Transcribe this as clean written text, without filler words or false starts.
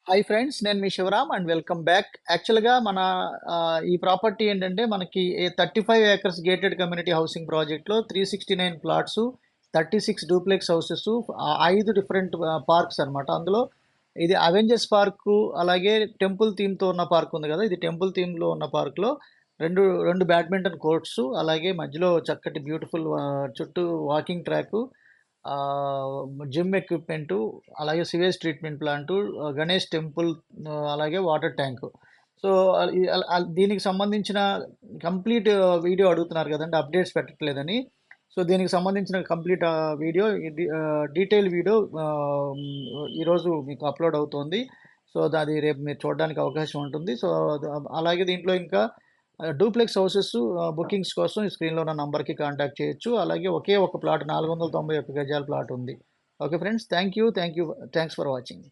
Hi friends, నేను మీ Shivaram and welcome back. యాక్చువల్‌గా మన ఈ ప్రాపర్టీ ఏంటంటే మనకి 35 ఏకర్స్ గేటెడ్ కమ్యూనిటీ హౌసింగ్ ప్రాజెక్ట్‌లో 369 plots, 36 duplex houses, 5 different parks అన్నమాట. అందులో ఇది అవెంజర్స్ పార్కు, అలాగే టెంపుల్ థీమ్‌తో ఉన్న పార్క్ ఉంది కదా! ఇది టెంపుల్ థీమ్‌లో ఉన్న పార్క్‌లో 2 బ్యాడ్మింటన్ కోర్ట్సు, అలాగే మధ్యలో చక్కటి బ్యూటిఫుల్ చుట్టూ వాకింగ్ ట్రాకు, జిమ్ ఎక్విప్మెంటు, అలాగే sewage treatment plant, Ganesh temple, అలాగే వాటర్ ట్యాంకు. సో, దీనికి సంబంధించిన కంప్లీట్ వీడియో అడుగుతున్నారు కదండి, అప్డేట్స్ పెట్టట్లేదని. సో, దీనికి సంబంధించిన కంప్లీట్ వీడియో, డీటెయిల్ వీడియో ఈరోజు మీకు అప్లోడ్ అవుతోంది. సో, అది రేపు మీరు చూడడానికి అవకాశం ఉంటుంది. సో, అలాగే దీంట్లో ఇంకా డూప్లెక్స్ హౌసెస్ బుకింగ్స్ కోసం ఈ స్క్రీన్లో ఉన్న నంబర్కి కాంటాక్ట్ చేయొచ్చు. అలాగే ఒకే ఒక ప్లాట్ 491 గజాల ప్లాట్ ఉంది. Okay friends, thank you. Thanks for watching.